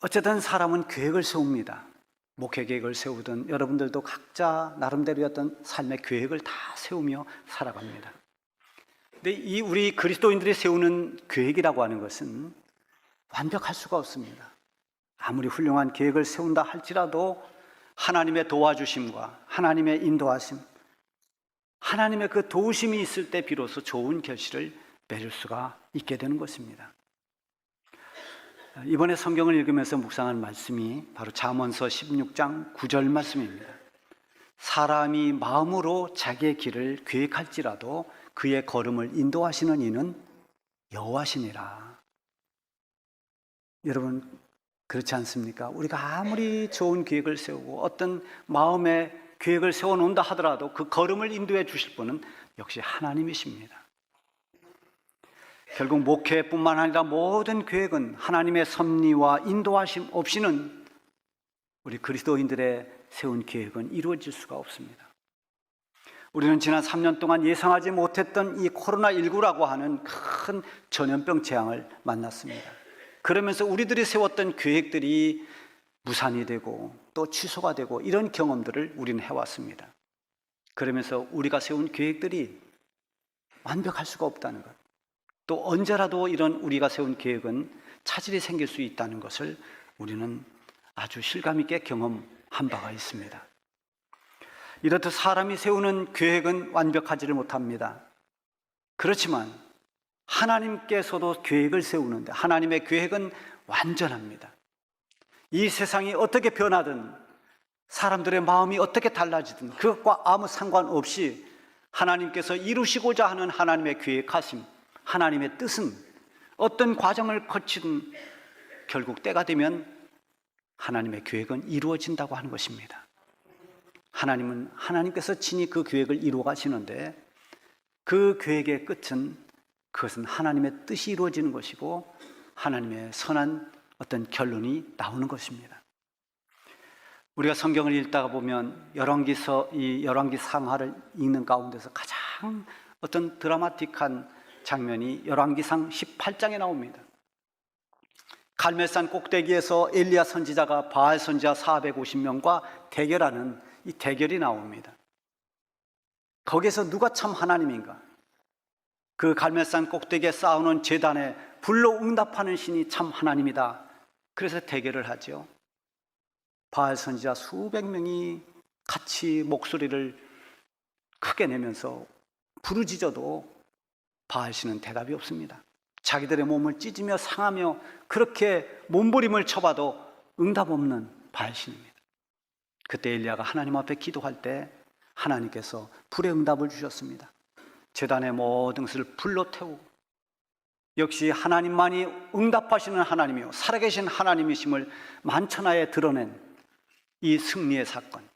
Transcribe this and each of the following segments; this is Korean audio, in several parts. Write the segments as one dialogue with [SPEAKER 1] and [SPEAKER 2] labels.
[SPEAKER 1] 어쨌든 사람은 계획을 세웁니다. 목회 계획을 세우든 여러분들도 각자 나름대로의 어떤 삶의 계획을 다 세우며 살아갑니다. 근데 이 우리 그리스도인들이 세우는 계획이라고 하는 것은 완벽할 수가 없습니다. 아무리 훌륭한 계획을 세운다 할지라도 하나님의 도와주심과 하나님의 인도하심, 하나님의 그 도우심이 있을 때 비로소 좋은 결실을 맺을 수가 있게 되는 것입니다. 이번에 성경을 읽으면서 묵상한 말씀이 바로 잠언서 16장 9절 말씀입니다. 사람이 마음으로 자기의 길을 계획할지라도 그의 걸음을 인도하시는 이는 여호와시니라. 여러분, 그렇지 않습니까? 우리가 아무리 좋은 계획을 세우고 어떤 마음의 계획을 세워놓는다 하더라도 그 걸음을 인도해 주실 분은 역시 하나님이십니다. 결국 목회뿐만 아니라 모든 계획은 하나님의 섭리와 인도하심 없이는 우리 그리스도인들의 세운 계획은 이루어질 수가 없습니다. 우리는 지난 3년 동안 예상하지 못했던 이 코로나19라고 하는 큰 전염병 재앙을 만났습니다. 그러면서 우리들이 세웠던 계획들이 무산이 되고 또 취소가 되고 이런 경험들을 우리는 해왔습니다. 그러면서 우리가 세운 계획들이 완벽할 수가 없다는 것, 또 언제라도 이런 우리가 세운 계획은 차질이 생길 수 있다는 것을 우리는 아주 실감 있게 경험한 바가 있습니다. 이렇듯 사람이 세우는 계획은 완벽하지를 못합니다. 그렇지만 하나님께서도 계획을 세우는데 하나님의 계획은 완전합니다. 이 세상이 어떻게 변하든 사람들의 마음이 어떻게 달라지든 그것과 아무 상관없이 하나님께서 이루시고자 하는 하나님의 계획하심, 하나님의 뜻은 어떤 과정을 거치든 결국 때가 되면 하나님의 계획은 이루어진다고 하는 것입니다. 하나님은 하나님께서 친히 그 계획을 이루어 가시는데 그 계획의 끝은 그것은 하나님의 뜻이 이루어지는 것이고 하나님의 선한 어떤 결론이 나오는 것입니다. 우리가 성경을 읽다가 보면 이 열왕기 상하를 읽는 가운데서 가장 어떤 드라마틱한 장면이 열왕기상 18장에 나옵니다. 갈멜산 꼭대기에서 엘리야 선지자가 바알 선지자 450명과 대결하는 이 대결이 나옵니다. 거기에서 누가 참 하나님인가? 그 갈멜산 꼭대기에 쌓아놓은 제단에 불로 응답하는 신이 참 하나님이다. 그래서 대결을 하죠. 바알 선지자 수백 명이 같이 목소리를 크게 내면서 부르짖어도 바알 신은 대답이 없습니다. 자기들의 몸을 찢으며 상하며 그렇게 몸부림을 쳐봐도 응답 없는 바알 신입니다. 그때 엘리야가 하나님 앞에 기도할 때 하나님께서 불의 응답을 주셨습니다. 제단의 모든 것을 불로 태우고 역시 하나님만이 응답하시는 하나님이요 살아계신 하나님이심을 만천하에 드러낸 이 승리의 사건,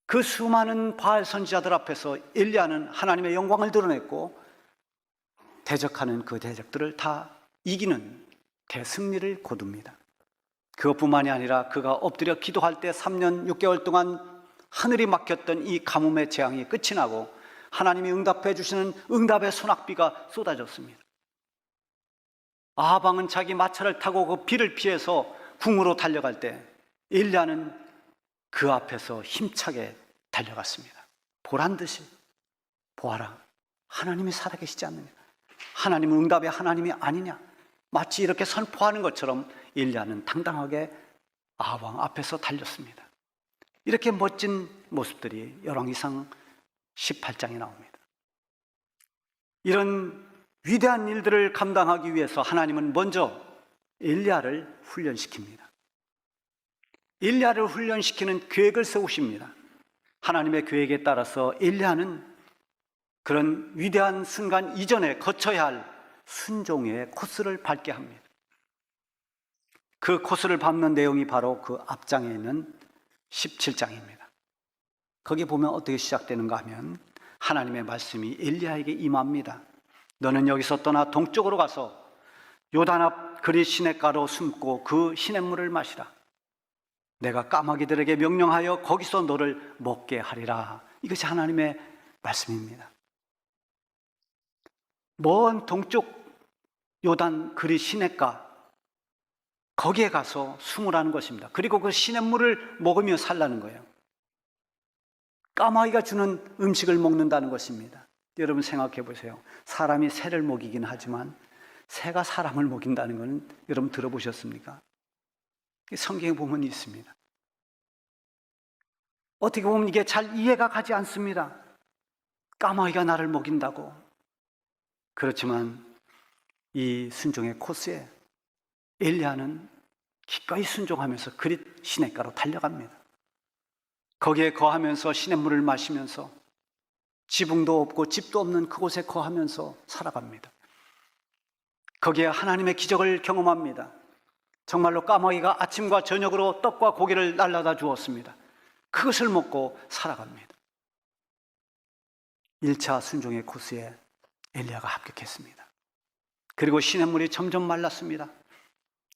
[SPEAKER 1] 그 수많은 바알 선지자들 앞에서 엘리야는 하나님의 영광을 드러냈고 대적하는 그 대적들을 다 이기는 대승리를 거둡니다. 그것뿐만이 아니라 그가 엎드려 기도할 때 3년 6개월 동안 하늘이 막혔던 이 가뭄의 재앙이 끝이 나고 하나님이 응답해 주시는 응답의 소낙비가 쏟아졌습니다. 아합 왕은 자기 마차를 타고 그 비를 피해서 궁으로 달려갈 때 엘리야는 그 앞에서 힘차게 달려갔습니다. 보란듯이 보아라, 하나님이 살아계시지 않느냐, 하나님은 응답의 하나님이 아니냐, 마치 이렇게 선포하는 것처럼 엘리야는 당당하게 아합 왕 앞에서 달렸습니다. 이렇게 멋진 모습들이 열왕기상 18장에 나옵니다. 이런 위대한 일들을 감당하기 위해서 하나님은 먼저 엘리야를 훈련시킵니다. 엘리야를 훈련시키는 계획을 세우십니다. 하나님의 계획에 따라서 엘리야는 그런 위대한 순간 이전에 거쳐야 할 순종의 코스를 밟게 합니다. 그 코스를 밟는 내용이 바로 그 앞장에 있는 17장입니다. 거기 보면 어떻게 시작되는가 하면 하나님의 말씀이 엘리야에게 임합니다. 너는 여기서 떠나 동쪽으로 가서 요단 앞 그리 시냇가로 숨고 그 시냇물을 마시라. 내가 까마귀들에게 명령하여 거기서 너를 먹게 하리라. 이것이 하나님의 말씀입니다. 먼 동쪽 요단 그리 시냇가, 거기에 가서 숨으라는 것입니다. 그리고 그 시냇물을 먹으며 살라는 거예요. 까마귀가 주는 음식을 먹는다는 것입니다. 여러분 생각해 보세요. 사람이 새를 먹이긴 하지만 새가 사람을 먹인다는 것은 여러분 들어보셨습니까? 성경에 보면 있습니다. 어떻게 보면 이게 잘 이해가 가지 않습니다. 까마귀가 나를 먹인다고. 그렇지만 이 순종의 코스에 엘리야는 기꺼이 순종하면서 그릿 시냇가로 달려갑니다. 거기에 거하면서 시냇물을 마시면서 지붕도 없고 집도 없는 그곳에 거하면서 살아갑니다. 거기에 하나님의 기적을 경험합니다. 정말로 까마귀가 아침과 저녁으로 떡과 고기를 날라다 주었습니다. 그것을 먹고 살아갑니다. 1차 순종의 코스에 엘리야가 합격했습니다. 그리고 시냇물이 점점 말랐습니다.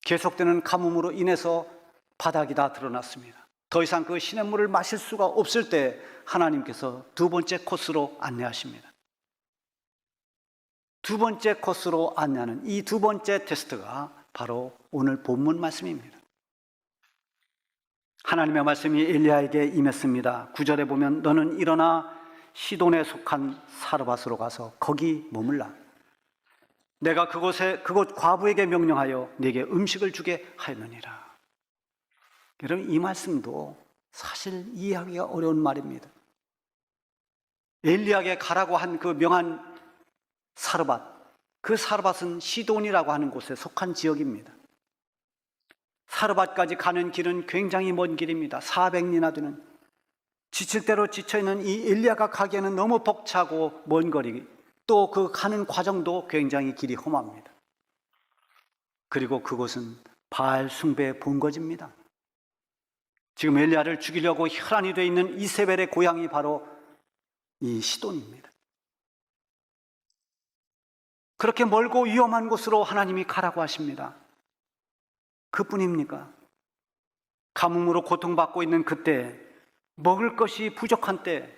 [SPEAKER 1] 계속되는 가뭄으로 인해서 바닥이 다 드러났습니다. 더 이상 그 시냇물을 마실 수가 없을 때 하나님께서 두 번째 코스로 안내하십니다. 두 번째 코스로 안내하는 이 두 번째 테스트가 바로 오늘 본문 말씀입니다. 하나님의 말씀이 엘리야에게 임했습니다. 9절에 보면 너는 일어나 시돈에 속한 사르밧으로 가서 거기 머물라. 내가 그곳 과부에게 명령하여 네게 음식을 주게 하였느니라. 여러분 이 말씀도 사실 이해하기가 어려운 말입니다. 엘리야에게 가라고 한 그 명한 사르밧, 그 사르밧은 시돈이라고 하는 곳에 속한 지역입니다. 사르밧까지 가는 길은 굉장히 먼 길입니다. 400리나 되는, 지칠 대로 지쳐있는 이 엘리야가 가기에는 너무 벅차고 먼 거리, 또 그 가는 과정도 굉장히 길이 험합니다. 그리고 그곳은 바알 숭배의 본거지입니다. 지금 엘리야를 죽이려고 혈안이 되어 있는 이세벨의 고향이 바로 이 시돈입니다. 그렇게 멀고 위험한 곳으로 하나님이 가라고 하십니다. 그뿐입니까? 가뭄으로 고통받고 있는 그때, 먹을 것이 부족한 때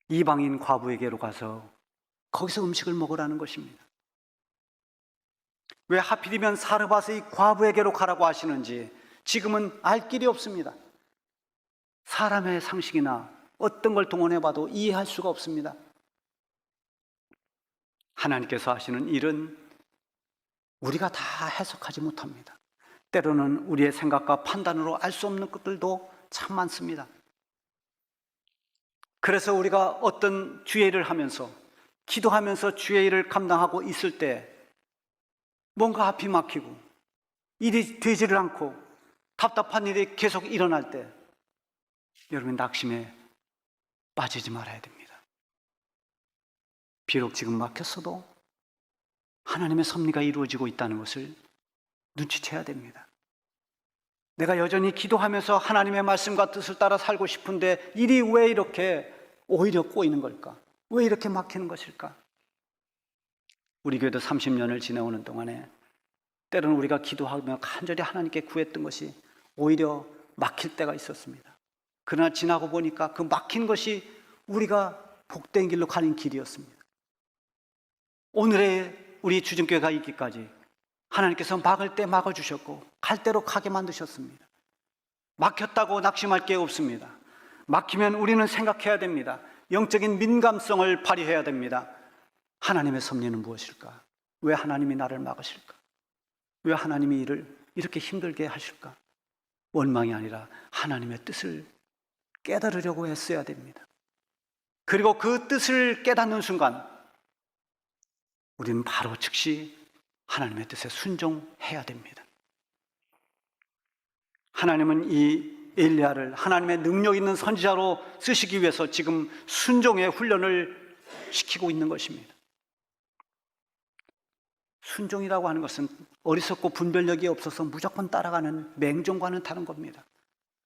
[SPEAKER 1] 이방인 과부에게로 가서 거기서 음식을 먹으라는 것입니다. 왜 하필이면 사르밧의 과부에게로 가라고 하시는지 지금은 알 길이 없습니다. 사람의 상식이나 어떤 걸 동원해봐도 이해할 수가 없습니다. 하나님께서 하시는 일은 우리가 다 해석하지 못합니다. 때로는 우리의 생각과 판단으로 알 수 없는 것들도 참 많습니다. 그래서 우리가 어떤 주의 일을 하면서 기도하면서 주의 일을 감당하고 있을 때 뭔가 앞이 막히고 일이 되지를 않고 답답한 일이 계속 일어날 때 여러분 낙심에 빠지지 말아야 됩니다. 비록 지금 막혔어도 하나님의 섭리가 이루어지고 있다는 것을 눈치채야 됩니다. 내가 여전히 기도하면서 하나님의 말씀과 뜻을 따라 살고 싶은데 일이 왜 이렇게 오히려 꼬이는 걸까? 왜 이렇게 막히는 것일까? 우리 교회도 30년을 지내오는 동안에 때로는 우리가 기도하며 간절히 하나님께 구했던 것이 오히려 막힐 때가 있었습니다. 그러나 지나고 보니까 그 막힌 것이 우리가 복된 길로 가는 길이었습니다. 오늘의 우리 주중교회가 있기까지 하나님께서 막을 때 막아주셨고 갈 대로 가게 만드셨습니다. 막혔다고 낙심할 게 없습니다. 막히면 우리는 생각해야 됩니다. 영적인 민감성을 발휘해야 됩니다. 하나님의 섭리는 무엇일까? 왜 하나님이 나를 막으실까? 왜 하나님이 일을 이렇게 힘들게 하실까? 원망이 아니라 하나님의 뜻을 깨달으려고 했어야 됩니다. 그리고 그 뜻을 깨닫는 순간 우리는 바로 즉시 하나님의 뜻에 순종해야 됩니다. 하나님은 이 엘리야를 하나님의 능력 있는 선지자로 쓰시기 위해서 지금 순종의 훈련을 시키고 있는 것입니다. 순종이라고 하는 것은 어리석고 분별력이 없어서 무조건 따라가는 맹종과는 다른 겁니다.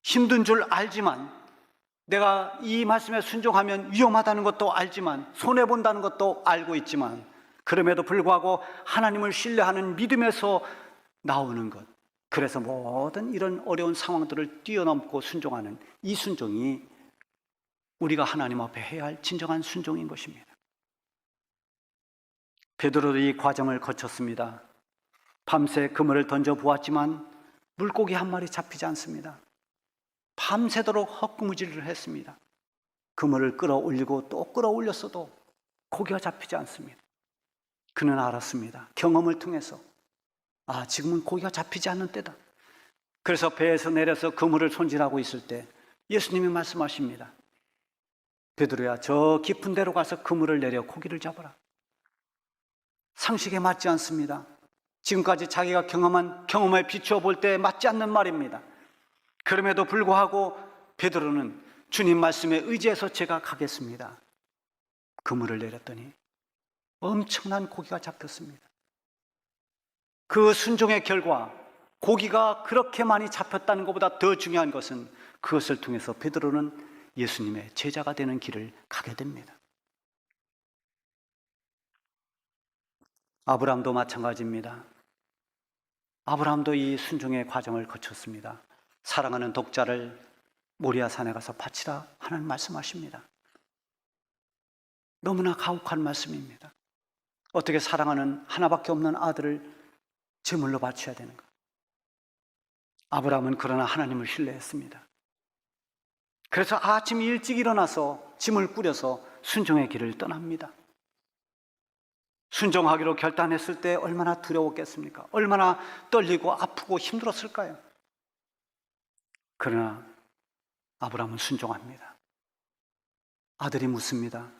[SPEAKER 1] 힘든 줄 알지만, 내가 이 말씀에 순종하면 위험하다는 것도 알지만, 손해본다는 것도 알고 있지만, 그럼에도 불구하고 하나님을 신뢰하는 믿음에서 나오는 것, 그래서 모든 이런 어려운 상황들을 뛰어넘고 순종하는 이 순종이 우리가 하나님 앞에 해야 할 진정한 순종인 것입니다. 베드로도 이 과정을 거쳤습니다. 밤새 그물을 던져 보았지만 물고기 한 마리 잡히지 않습니다. 밤새도록 헛구무질을 했습니다. 그물을 끌어올리고 또 끌어올렸어도 고기가 잡히지 않습니다. 그는 알았습니다. 경험을 통해서 지금은 고기가 잡히지 않는 때다. 그래서 배에서 내려서 그물을 손질하고 있을 때 예수님이 말씀하십니다. 베드로야, 저 깊은 데로 가서 그물을 내려 고기를 잡아라. 상식에 맞지 않습니다. 지금까지 자기가 경험한 경험에 비추어 볼 때 맞지 않는 말입니다. 그럼에도 불구하고 베드로는 주님 말씀에 의지해서 제가 가겠습니다. 그물을 내렸더니 엄청난 고기가 잡혔습니다. 그 순종의 결과 고기가 그렇게 많이 잡혔다는 것보다 더 중요한 것은 그것을 통해서 베드로는 예수님의 제자가 되는 길을 가게 됩니다. 아브라함도 마찬가지입니다. 아브라함도 이 순종의 과정을 거쳤습니다. 사랑하는 독자를 모리아산에 가서 바치라 하나님 말씀하십니다. 너무나 가혹한 말씀입니다. 어떻게 사랑하는 하나밖에 없는 아들을 제물로 바쳐야 되는가? 아브라함은 그러나 하나님을 신뢰했습니다. 그래서 아침 일찍 일어나서 짐을 꾸려서 순종의 길을 떠납니다. 순종하기로 결단했을 때 얼마나 두려웠겠습니까? 얼마나 떨리고 아프고 힘들었을까요? 그러나 아브라함은 순종합니다. 아들이 묻습니다.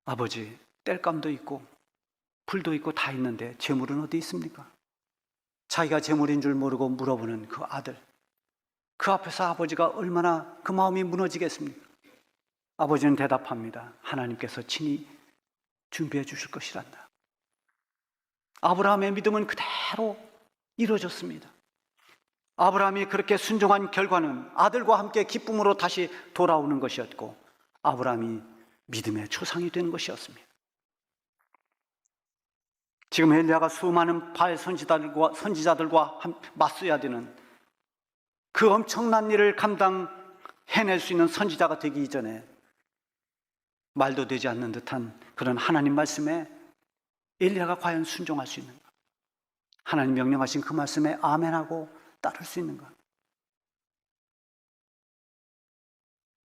[SPEAKER 1] 아버지, 땔감도 있고 불도 있고 다 있는데 제물은 어디 있습니까? 자기가 제물인 줄 모르고 물어보는 그 아들, 그 앞에서 아버지가 얼마나 그 마음이 무너지겠습니까? 아버지는 대답합니다. 하나님께서 친히 준비해 주실 것이란다. 아브라함의 믿음은 그대로 이루어졌습니다. 아브라함이 그렇게 순종한 결과는 아들과 함께 기쁨으로 다시 돌아오는 것이었고, 아브라함이 믿음의 초상이 되는 것이었습니다. 지금 엘리야가 수많은 바알 선지자들과 맞서야 되는 그 엄청난 일을 해낼 수 있는 선지자가 되기 이전에 말도 되지 않는 듯한 그런 하나님 말씀에 엘리야가 과연 순종할 수 있는가? 하나님 명령하신 그 말씀에 아멘하고 따를 수 있는가?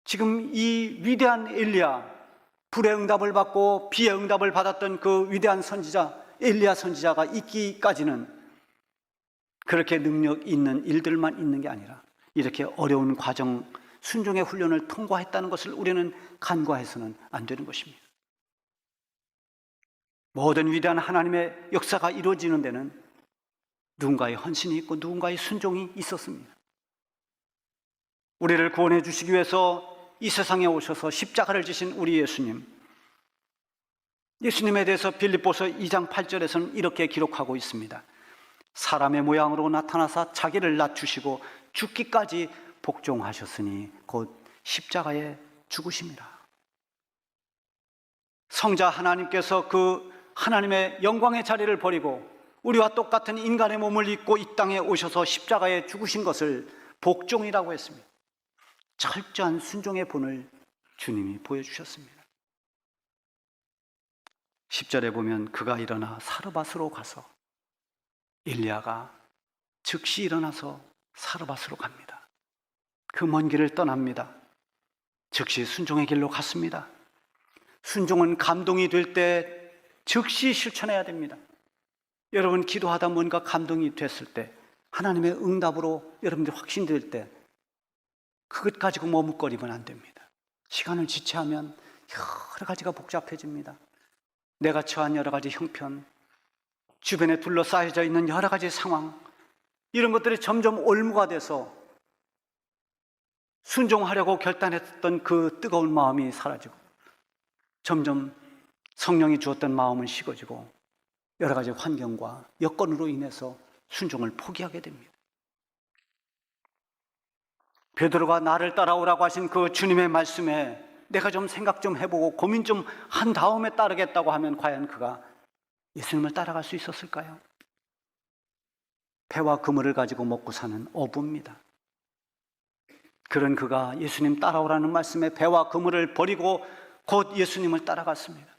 [SPEAKER 1] 지금 이 위대한 엘리야, 불의 응답을 받고 비의 응답을 받았던 그 위대한 선지자 엘리야 선지자가 있기까지는 그렇게 능력 있는 일들만 있는 게 아니라 이렇게 어려운 과정, 순종의 훈련을 통과했다는 것을 우리는 간과해서는 안 되는 것입니다. 모든 위대한 하나님의 역사가 이루어지는 데는 누군가의 헌신이 있고 누군가의 순종이 있었습니다. 우리를 구원해 주시기 위해서 이 세상에 오셔서 십자가를 지신 우리 예수님에 대해서 빌립보서 2장 8절에서는 이렇게 기록하고 있습니다. 사람의 모양으로 나타나사 자기를 낮추시고 죽기까지 복종하셨으니 곧 십자가에 죽으심이라. 성자 하나님께서 그 하나님의 영광의 자리를 버리고 우리와 똑같은 인간의 몸을 입고 이 땅에 오셔서 십자가에 죽으신 것을 복종이라고 했습니다. 철저한 순종의 본을 주님이 보여주셨습니다. 10절에 보면 그가 일어나 사르밧으로 가서 엘리야가 즉시 일어나서 사르밧으로 갑니다. 그 먼 길을 떠납니다. 즉시 순종의 길로 갔습니다. 순종은 감동이 될 때 즉시 실천해야 됩니다. 여러분 기도하다 뭔가 감동이 됐을 때 하나님의 응답으로 여러분들 확신될 때 그것 가지고 머뭇거리면 안 됩니다. 시간을 지체하면 여러 가지가 복잡해집니다. 내가 처한 여러 가지 형편, 주변에 둘러싸여져 있는 여러 가지 상황, 이런 것들이 점점 올무가 돼서 순종하려고 결단했던 그 뜨거운 마음이 사라지고 점점 성령이 주었던 마음은 식어지고 여러 가지 환경과 여건으로 인해서 순종을 포기하게 됩니다. 베드로가 나를 따라오라고 하신 그 주님의 말씀에 내가 좀 생각 좀 해보고 고민 좀 한 다음에 따르겠다고 하면 과연 그가 예수님을 따라갈 수 있었을까요? 배와 그물을 가지고 먹고 사는 어부입니다. 그런 그가 예수님 따라오라는 말씀에 배와 그물을 버리고 곧 예수님을 따라갔습니다.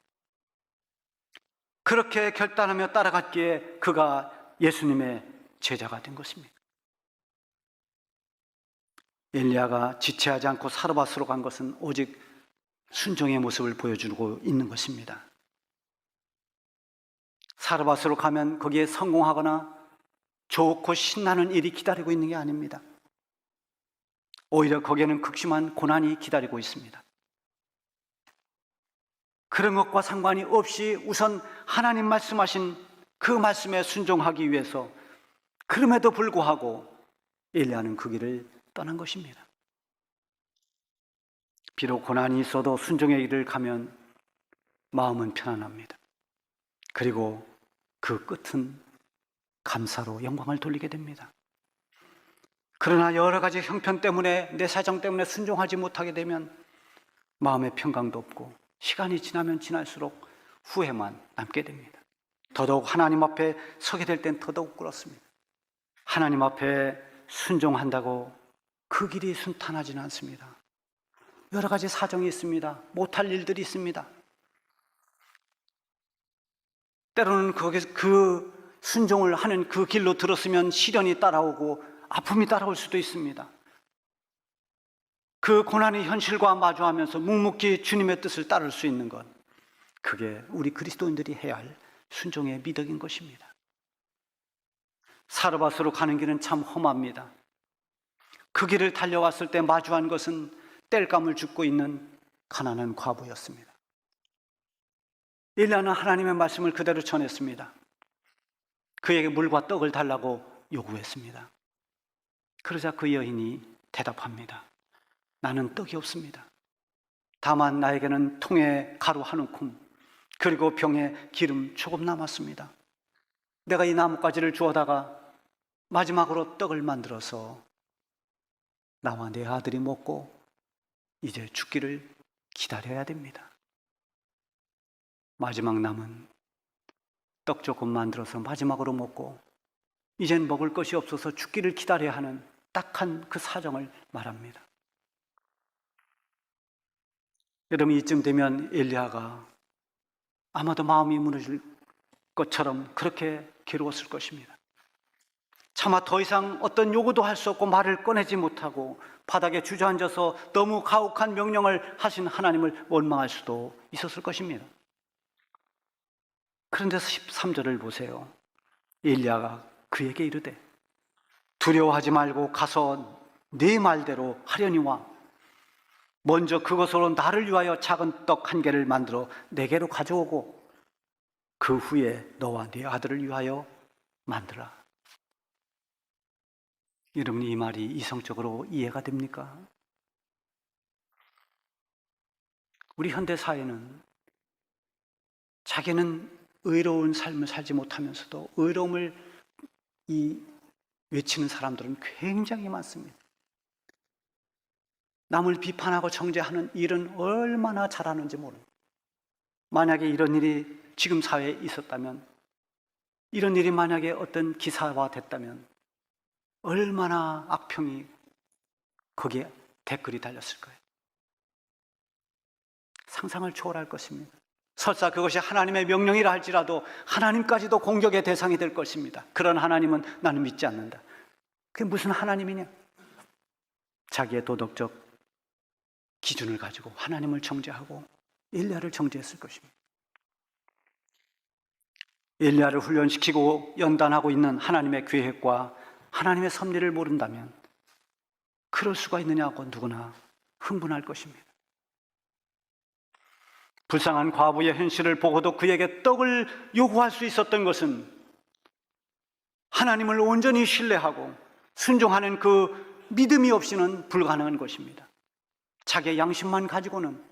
[SPEAKER 1] 그렇게 결단하며 따라갔기에 그가 예수님의 제자가 된 것입니다. 엘리야가 지체하지 않고 사르밧으로 간 것은 오직 순종의 모습을 보여주고 있는 것입니다. 사르밧으로 가면 거기에 성공하거나 좋고 신나는 일이 기다리고 있는 게 아닙니다. 오히려 거기에는 극심한 고난이 기다리고 있습니다. 그런 것과 상관이 없이 우선 하나님 말씀하신 그 말씀에 순종하기 위해서 그럼에도 불구하고 엘리야는 그 길을 떠난 것입니다. 비록 고난이 있어도 순종의 길을 가면 마음은 편안합니다. 그리고 그 끝은 감사로 영광을 돌리게 됩니다. 그러나 여러 가지 형편 때문에, 내 사정 때문에 순종하지 못하게 되면 마음의 평강도 없고 시간이 지나면 지날수록 후회만 남게 됩니다. 더더욱 하나님 앞에 서게 될 땐 더더욱 그렇습니다. 하나님 앞에 순종한다고 그 길이 순탄하지는 않습니다. 여러 가지 사정이 있습니다. 못할 일들이 있습니다. 때로는 그 순종을 하는 그 길로 들었으면 시련이 따라오고 아픔이 따라올 수도 있습니다. 그 고난의 현실과 마주하면서 묵묵히 주님의 뜻을 따를 수 있는 것, 그게 우리 그리스도인들이 해야 할 순종의 미덕인 것입니다. 사르밧으로 가는 길은 참 험합니다. 그 길을 달려왔을 때 마주한 것은 땔감을 줍고 있는 가난한 과부였습니다. 엘리야는 하나님의 말씀을 그대로 전했습니다. 그에게 물과 떡을 달라고 요구했습니다. 그러자 그 여인이 대답합니다. 나는 떡이 없습니다. 다만 나에게는 통에 가루 한 움큼 그리고 병에 기름 조금 남았습니다. 내가 이 나뭇가지를 주워다가 마지막으로 떡을 만들어서 나와 내 아들이 먹고 이제 죽기를 기다려야 됩니다. 마지막 남은 떡 조금 만들어서 마지막으로 먹고 이젠 먹을 것이 없어서 죽기를 기다려야 하는 딱한 그 사정을 말합니다. 여러분, 이쯤 되면 엘리야가 아마도 마음이 무너질 것처럼 그렇게 괴로웠을 것입니다. 차마 더 이상 어떤 요구도 할 수 없고 말을 꺼내지 못하고 바닥에 주저앉아서 너무 가혹한 명령을 하신 하나님을 원망할 수도 있었을 것입니다. 그런데 13절을 보세요. 엘리야가 그에게 이르되 두려워하지 말고 가서 네 말대로 하려니와 먼저 그것으로 나를 위하여 작은 떡 한 개를 만들어 내게로 가져오고 그 후에 너와 네 아들을 위하여 만들라. 여러분, 이 말이 이성적으로 이해가 됩니까? 우리 현대 사회는 자기는 의로운 삶을 살지 못하면서도 의로움을 외치는 사람들은 굉장히 많습니다. 남을 비판하고 정죄하는 일은 얼마나 잘하는지 모릅니다. 만약에 이런 일이 지금 사회에 있었다면, 이런 일이 만약에 어떤 기사화 됐다면 얼마나 악평이 거기에 댓글이 달렸을 거예요. 상상을 초월할 것입니다. 설사 그것이 하나님의 명령이라 할지라도 하나님까지도 공격의 대상이 될 것입니다. 그런 하나님은 나는 믿지 않는다. 그게 무슨 하나님이냐? 자기의 도덕적 기준을 가지고 하나님을 정죄하고 엘리야를 정죄했을 것입니다. 엘리야를 훈련시키고 연단하고 있는 하나님의 계획과 하나님의 섭리를 모른다면 그럴 수가 있느냐고 누구나 흥분할 것입니다. 불쌍한 과부의 현실을 보고도 그에게 떡을 요구할 수 있었던 것은 하나님을 온전히 신뢰하고 순종하는 그 믿음이 없이는 불가능한 것입니다. 자기의 양심만 가지고는,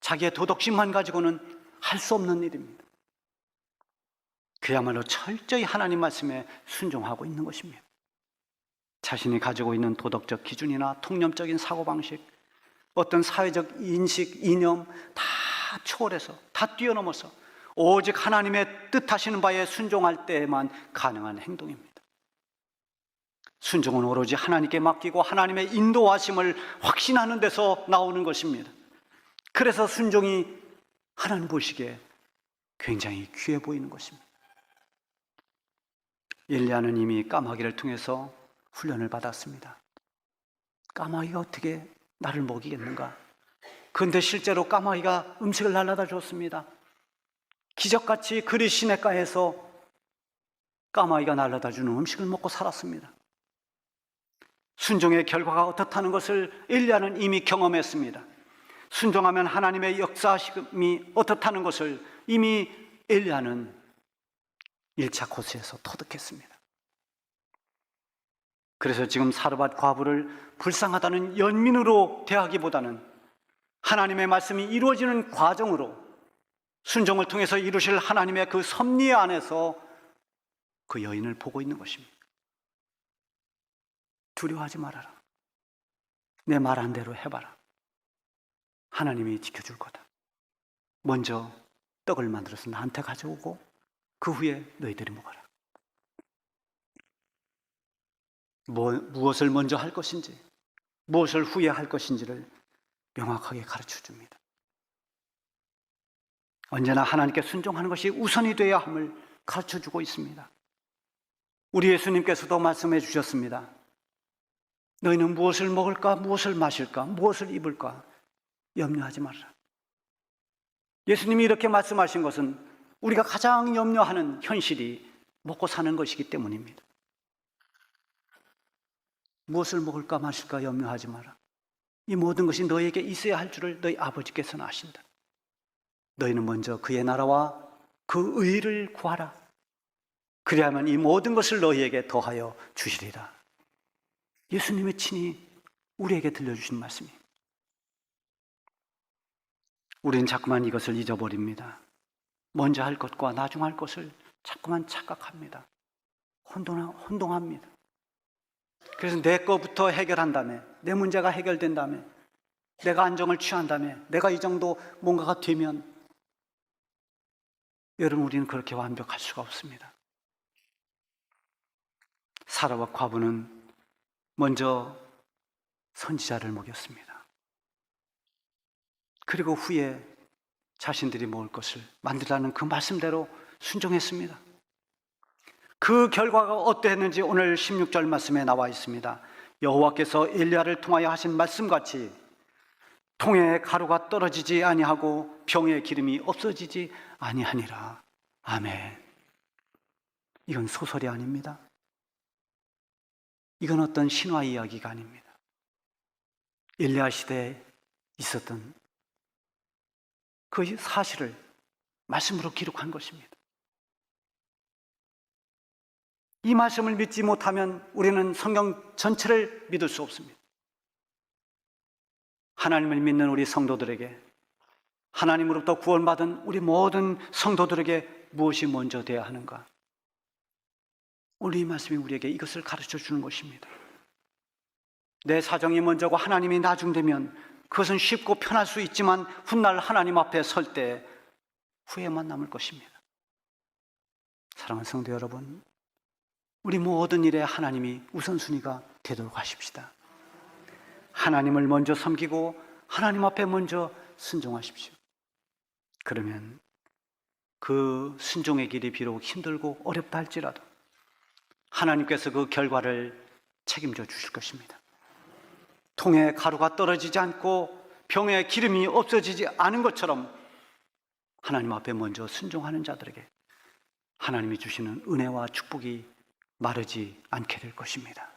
[SPEAKER 1] 자기의 도덕심만 가지고는 할 수 없는 일입니다. 그야말로 철저히 하나님 말씀에 순종하고 있는 것입니다. 자신이 가지고 있는 도덕적 기준이나 통념적인 사고방식, 어떤 사회적 인식, 이념 다 초월해서, 다 뛰어넘어서 오직 하나님의 뜻하시는 바에 순종할 때에만 가능한 행동입니다. 순종은 오로지 하나님께 맡기고 하나님의 인도하심을 확신하는 데서 나오는 것입니다. 그래서 순종이 하나님 보시기에 굉장히 귀해 보이는 것입니다. 엘리야는 이미 까마귀를 통해서 훈련을 받았습니다. 까마귀가 어떻게 나를 먹이겠는가? 그런데 실제로 까마귀가 음식을 날라다 줬습니다. 기적같이 그리 시냇가에서 까마귀가 날라다 주는 음식을 먹고 살았습니다. 순종의 결과가 어떻다는 것을 엘리야는 이미 경험했습니다. 순종하면 하나님의 역사하심이 어떻다는 것을 이미 엘리야는 1차 코스에서 터득했습니다. 그래서 지금 사르밧 과부를 불쌍하다는 연민으로 대하기보다는 하나님의 말씀이 이루어지는 과정으로 순종을 통해서 이루실 하나님의 그 섭리 안에서 그 여인을 보고 있는 것입니다. 두려워하지 말아라. 내 말한 대로 해봐라. 하나님이 지켜줄 거다. 먼저 떡을 만들어서 나한테 가져오고 그 후에 너희들이 먹어라. 무엇을 먼저 할 것인지, 무엇을 후에 할 것인지를 명확하게 가르쳐 줍니다. 언제나 하나님께 순종하는 것이 우선이 되어야 함을 가르쳐 주고 있습니다. 우리 예수님께서도 말씀해 주셨습니다. 너희는 무엇을 먹을까, 무엇을 마실까, 무엇을 입을까 염려하지 말아라. 예수님이 이렇게 말씀하신 것은 우리가 가장 염려하는 현실이 먹고 사는 것이기 때문입니다. 무엇을 먹을까 마실까 염려하지 마라. 이 모든 것이 너희에게 있어야 할 줄을 너희 아버지께서는 아신다. 너희는 먼저 그의 나라와 그 의를 구하라. 그리하면 이 모든 것을 너희에게 더하여 주시리라. 예수님이 친히 우리에게 들려주신 말씀입니다. 우리는 자꾸만 이것을 잊어버립니다. 먼저 할 것과 나중 할 것을 자꾸만 착각합니다. 혼동합니다. 그래서 내 거부터 해결한 다음에, 내 문제가 해결된 다음에, 내가 안정을 취한 다음에, 내가 이 정도 뭔가가 되면, 여러분, 우리는 그렇게 완벽할 수가 없습니다. 사라와 과부는 먼저 선지자를 먹였습니다. 그리고 후에 자신들이 먹을 것을 만들라는 그 말씀대로 순종했습니다. 그 결과가 어떠했는지 오늘 16절 말씀에 나와 있습니다. 여호와께서 엘리야를 통하여 하신 말씀같이 통에 가루가 떨어지지 아니하고 병에 기름이 없어지지 아니하니라. 아멘. 이건 소설이 아닙니다. 이건 어떤 신화 이야기가 아닙니다. 엘리야 시대에 있었던 그 사실을 말씀으로 기록한 것입니다. 이 말씀을 믿지 못하면 우리는 성경 전체를 믿을 수 없습니다. 하나님을 믿는 우리 성도들에게, 하나님으로부터 구원받은 우리 모든 성도들에게 무엇이 먼저 되어야 하는가? 오늘 이 말씀이 우리에게 이것을 가르쳐 주는 것입니다. 내 사정이 먼저고 하나님이 나중되면 그것은 쉽고 편할 수 있지만 훗날 하나님 앞에 설 때 후회만 남을 것입니다. 사랑하는 성도 여러분, 우리 모든 일에 하나님이 우선순위가 되도록 하십시다. 하나님을 먼저 섬기고 하나님 앞에 먼저 순종하십시오. 그러면 그 순종의 길이 비록 힘들고 어렵다 할지라도 하나님께서 그 결과를 책임져 주실 것입니다. 통에 가루가 떨어지지 않고 병에 기름이 없어지지 않은 것처럼 하나님 앞에 먼저 순종하는 자들에게 하나님이 주시는 은혜와 축복이 마르지 않게 될 것입니다.